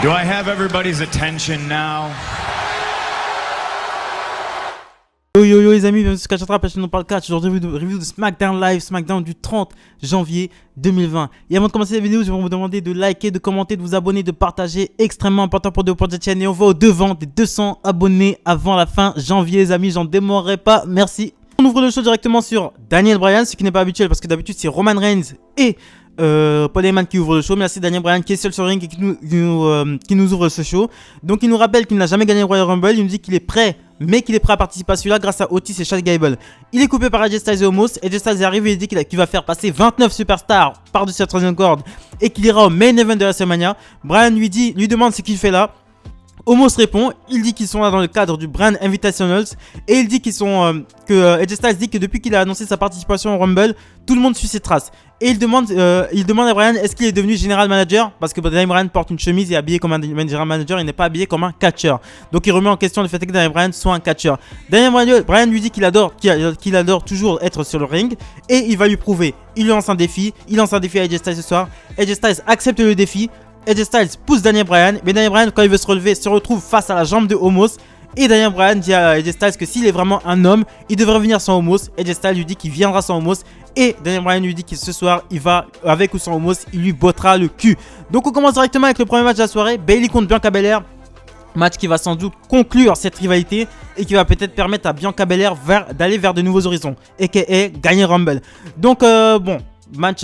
Do I have everybody's attention now? Yo les amis, bienvenue sur Catch Attrape, la chaîne où on parle catch. Aujourd'hui review de SmackDown Live, SmackDown du 30 janvier 2020. Et avant de commencer la vidéo, je vais vous demander de liker, de commenter, de vous abonner, de partager. Extrêmement important pour cette chaîne. Et on va au devant des 200 abonnés avant la fin janvier les amis, j'en démorerai pas, merci. On ouvre le show directement sur Daniel Bryan, ce qui n'est pas habituel parce que d'habitude c'est Roman Reigns et Paul Heyman qui ouvre le show, mais là c'est Daniel Bryan qui est seul sur le ring et qui nous ouvre ce show. Donc il nous rappelle qu'il n'a jamais gagné le Royal Rumble, il nous dit qu'il est prêt, mais qu'il est prêt à participer à celui-là grâce à Otis et Chad Gable. Il est coupé par AJ Styles et Omos, AJ Styles arrive et il dit qu'il va faire passer 29 superstars par-dessus la troisième corde et qu'il ira au main event de WrestleMania. Bryan lui demande ce qu'il fait là. Omos répond, il dit qu'ils sont là dans le cadre du Brand Invitationals et il dit qu'ils sont AJ Styles dit que depuis qu'il a annoncé sa participation au Rumble, tout le monde suit ses traces. Et il demande à Bryan est-ce qu'il est devenu General Manager parce que Daniel Bryan porte une chemise et est habillé comme un General Manager, il n'est pas habillé comme un catcheur. Donc il remet en question le fait que Daniel Bryan soit un catcheur. Bryan lui dit qu'il adore toujours être sur le ring et il va lui prouver. Il lance un défi, à AJ Styles ce soir. AJ Styles accepte le défi. AJ Styles pousse Daniel Bryan, mais Daniel Bryan quand il veut se relever se retrouve face à la jambe de Omos. Et Daniel Bryan dit à AJ Styles que s'il est vraiment un homme, il devrait venir sans Omos. AJ Styles lui dit qu'il viendra sans Omos. Et Daniel Bryan lui dit que ce soir, il va, avec ou sans Omos, il lui bottera le cul. Donc on commence directement avec le premier match de la soirée. Bayley contre Bianca Belair. Match qui va sans doute conclure cette rivalité et qui va peut-être permettre à Bianca Belair d'aller vers de nouveaux horizons. A.K.A. gagner Rumble. Donc bon...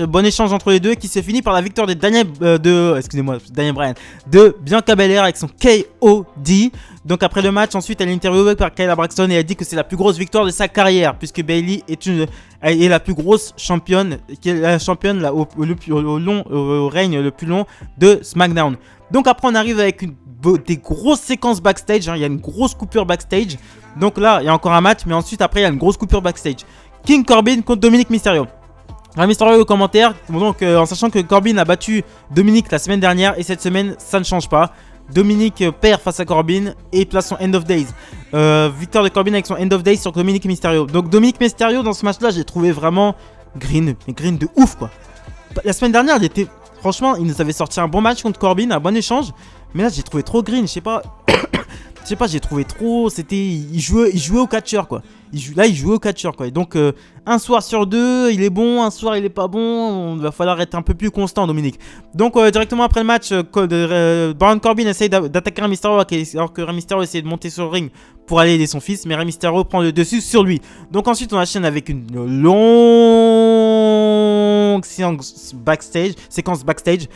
bon échange entre les deux qui se finit par la victoire de Daniel Bryan de Bianca Belair avec son KOD. Donc après le match, ensuite elle est interviewée par Kayla Braxton et elle dit que c'est la plus grosse victoire de sa carrière puisque Bayley est la plus grosse championne, qui est la championne là, au règne le plus long de SmackDown. Donc après on arrive avec des grosses séquences backstage, hein. Il y a une grosse coupure backstage. Donc là il y a encore un match, mais ensuite après il y a une grosse coupure backstage. King Corbin contre Dominic Mysterio. Mysterio au commentaire, donc en sachant que Corbin a battu Dominic la semaine dernière et cette semaine ça ne change pas. Dominic perd face à Corbin et place son End of Days. Victoire de Corbin avec son End of Days sur Dominic Mysterio. Donc Dominic Mysterio dans ce match là j'ai trouvé vraiment green de ouf quoi. La semaine dernière franchement il nous avait sorti un bon match contre Corbin, un bon échange. Mais là j'ai trouvé trop green, je sais pas, j'ai trouvé trop, il jouait au catcheur quoi. Il jouait au catcheur quoi. Et donc un soir sur deux, il est bon, un soir il est pas bon, il va falloir être un peu plus constant Dominique. Donc directement après le match, Baron Corbin essaye d'attaquer Rey Mysterio alors que Rey Mysterio essaie de monter sur le ring pour aller aider son fils, mais Rey Mysterio prend le dessus sur lui. Donc ensuite on enchaîne avec une longue séquence backstage.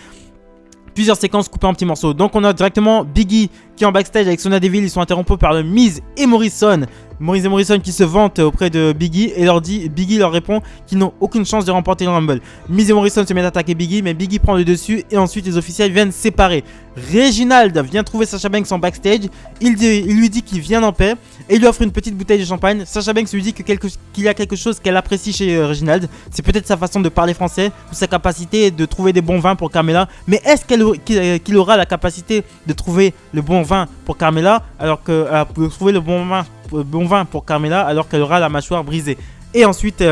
Plusieurs séquences coupées en petits morceaux. Donc on a directement Big E qui est en backstage avec Sonya Deville. Ils sont interrompus par le Miz et Morrison. Miz et Morrison qui se vantent auprès de Big E et Big E leur répond qu'ils n'ont aucune chance de remporter le Rumble. Miz et Morrison se mettent à attaquer Big E, mais Big E prend le dessus et ensuite les officiels viennent séparer. Reginald vient trouver Sasha Banks en backstage. Il lui dit qu'il vient en paix et il lui offre une petite bouteille de champagne. Sasha Banks lui dit qu'il y a quelque chose qu'elle apprécie chez Reginald. C'est peut-être sa façon de parler français ou sa capacité de trouver des bons vins pour Carmella. Mais est-ce qu'il aura la capacité de trouver le bon vin pour Carmella alors que trouver le bon vin pour Carmella alors qu'elle aura la mâchoire brisée. Et ensuite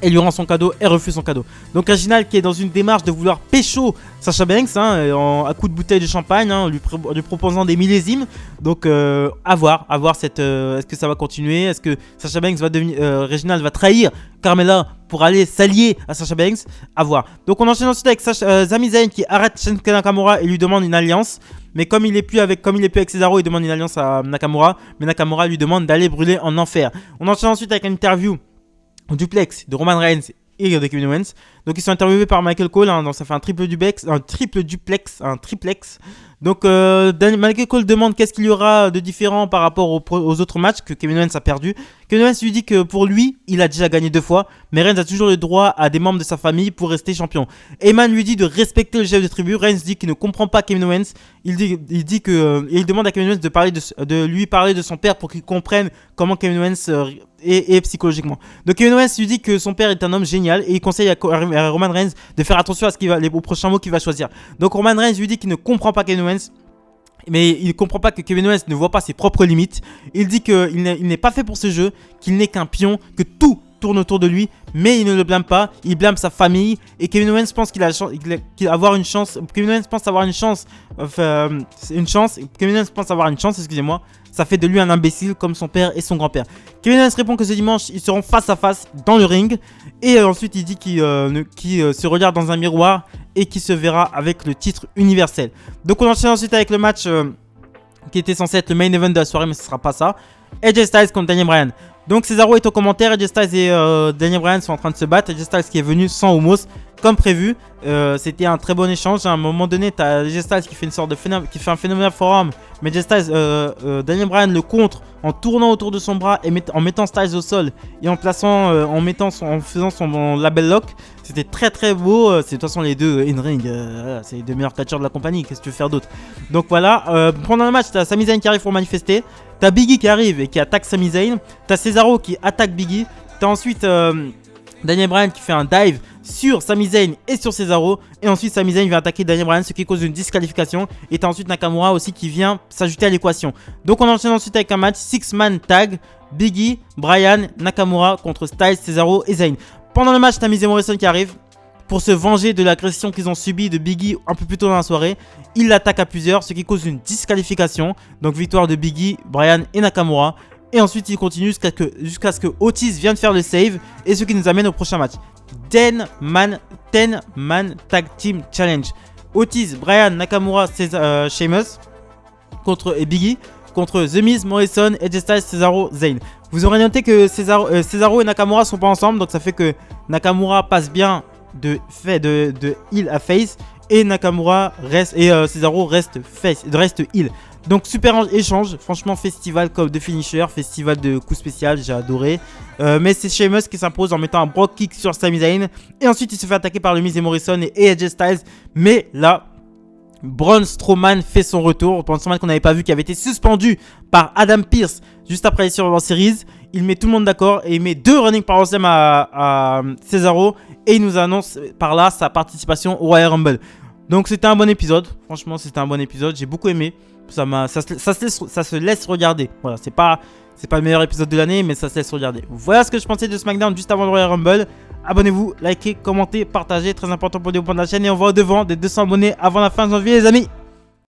elle lui rend son cadeau, elle refuse son cadeau. Donc Reginald qui est dans une démarche de vouloir pécho Sasha Banks à coup de bouteille de champagne, lui proposant des millésimes. Donc à voir est-ce que ça va continuer, est-ce que Sasha Banks va devenir Reginald va trahir Carmella pour aller s'allier à Sasha Banks, à voir. Donc on enchaîne ensuite avec Sami Zayn qui arrête Shinsuke Nakamura et lui demande une alliance. Mais comme il est plus avec Cesaro, il demande une alliance à Nakamura. Mais Nakamura lui demande d'aller brûler en enfer. On enchaîne ensuite avec une interview au duplex de Roman Reigns et de Kevin Owens. Donc ils sont interviewés par Michael Cole, donc ça fait un triplex. Donc Michael Cole demande qu'est-ce qu'il y aura de différent par rapport aux autres matchs que Kevin Owens a perdu. Kevin Owens lui dit que pour lui, il a déjà gagné 2 fois, mais Reigns a toujours le droit à des membres de sa famille pour rester champion. Heyman lui dit de respecter le chef de tribu. Reigns dit qu'il ne comprend pas Kevin Owens. Il demande à Kevin Owens de lui parler de son père pour qu'il comprenne comment Kevin Owens est psychologiquement. Donc Kevin Owens lui dit que son père est un homme génial et il conseille à Roman Reigns de faire attention à aux prochains mots qu'il va choisir. Donc Roman Reigns lui dit qu'il ne comprend pas Kevin Owens, mais il ne comprend pas que Kevin Owens ne voit pas ses propres limites. Il dit qu'il n'est pas fait pour ce jeu, qu'il n'est qu'un pion, que tout tourne autour de lui, mais il ne le blâme pas, il blâme sa famille. Et Kevin Owens pense qu'il va avoir une chance. Kevin Owens pense avoir une chance. Kevin Owens pense avoir une chance, excusez-moi. Ça fait de lui un imbécile comme son père et son grand-père. Kevin Owens répond que ce dimanche, ils seront face à face dans le ring. Et ensuite, il dit qu'il se regarde dans un miroir et qu'il se verra avec le titre universel. Donc, on enchaîne ensuite avec le match qui était censé être le main event de la soirée, mais ce ne sera pas ça. AJ Styles contre Daniel Bryan. Donc, Cesaro est au commentaire. AJ Styles et Daniel Bryan sont en train de se battre. AJ Styles qui est venu sans Omos, comme prévu. C'était un très bon échange. À un moment donné, tu as AJ Styles qui fait une sorte de un phénomène forum. Mais AJ Styles, Daniel Bryan le contre en tournant autour de son bras et en mettant Styles au sol et en faisant son label lock. C'était très très beau. C'est de toute façon les deux in-ring. C'est les deux meilleurs catcheurs de la compagnie. Qu'est-ce que tu veux faire d'autre? Donc voilà. Pendant le match, tu as Sami Zayn qui arrive pour manifester. T'as Biggie qui arrive et qui attaque Sami Zayn. T'as Cesaro qui attaque Biggie. T'as ensuite Daniel Bryan qui fait un dive sur Sami Zayn et sur Cesaro. Et ensuite Sami Zayn vient attaquer Daniel Bryan, ce qui cause une disqualification. Et t'as ensuite Nakamura aussi qui vient s'ajouter à l'équation. Donc on enchaîne ensuite avec un match 6-man tag. Biggie, Bryan, Nakamura contre Styles, Cesaro et Zayn. Pendant le match, t'as Miz et Morrison qui arrivent pour se venger de l'agression qu'ils ont subie de Biggie un peu plus tôt dans la soirée. Ils l'attaquent à plusieurs, ce qui cause une disqualification. Donc victoire de Biggie, Bryan et Nakamura. Et ensuite ils continuent jusqu'à ce que Otis vienne faire le save. Et ce qui nous amène au prochain match. 10-man Tag Team Challenge. Otis, Bryan, Nakamura, Sheamus et Biggie contre The Miz, Morrison, AJ Styles, Cesaro, Zayn. Vous aurez noté que Cesaro et Nakamura sont pas ensemble. Donc ça fait que Nakamura passe bien de heel à face. Et Nakamura reste Cesaro reste heel. Donc super échange, franchement festival comme de finisher, festival de coups spécial, j'ai adoré. Mais c'est Sheamus qui s'impose en mettant un brogue kick sur Sami Zayn. Et ensuite il se fait attaquer par le Miz et Morrison et AJ Styles. Mais là, Braun Strowman fait son retour. Braun Strowman qu'on n'avait pas vu, qui avait été suspendu par Adam Pearce juste après les Survivor Series. Il met tout le monde d'accord et il met 2 running power slam à Cesaro. Et il nous annonce par là sa participation au Royal Rumble. Donc c'était un bon épisode. Franchement c'était un bon épisode. J'ai beaucoup aimé. Ça se laisse regarder. Voilà, c'est pas le meilleur épisode de l'année, mais ça se laisse regarder. Voilà ce que je pensais de SmackDown juste avant le Royal Rumble. Abonnez-vous, likez, commentez, partagez. Très important pour le développement de la chaîne. Et on va au devant des 200 abonnés avant la fin de janvier les amis.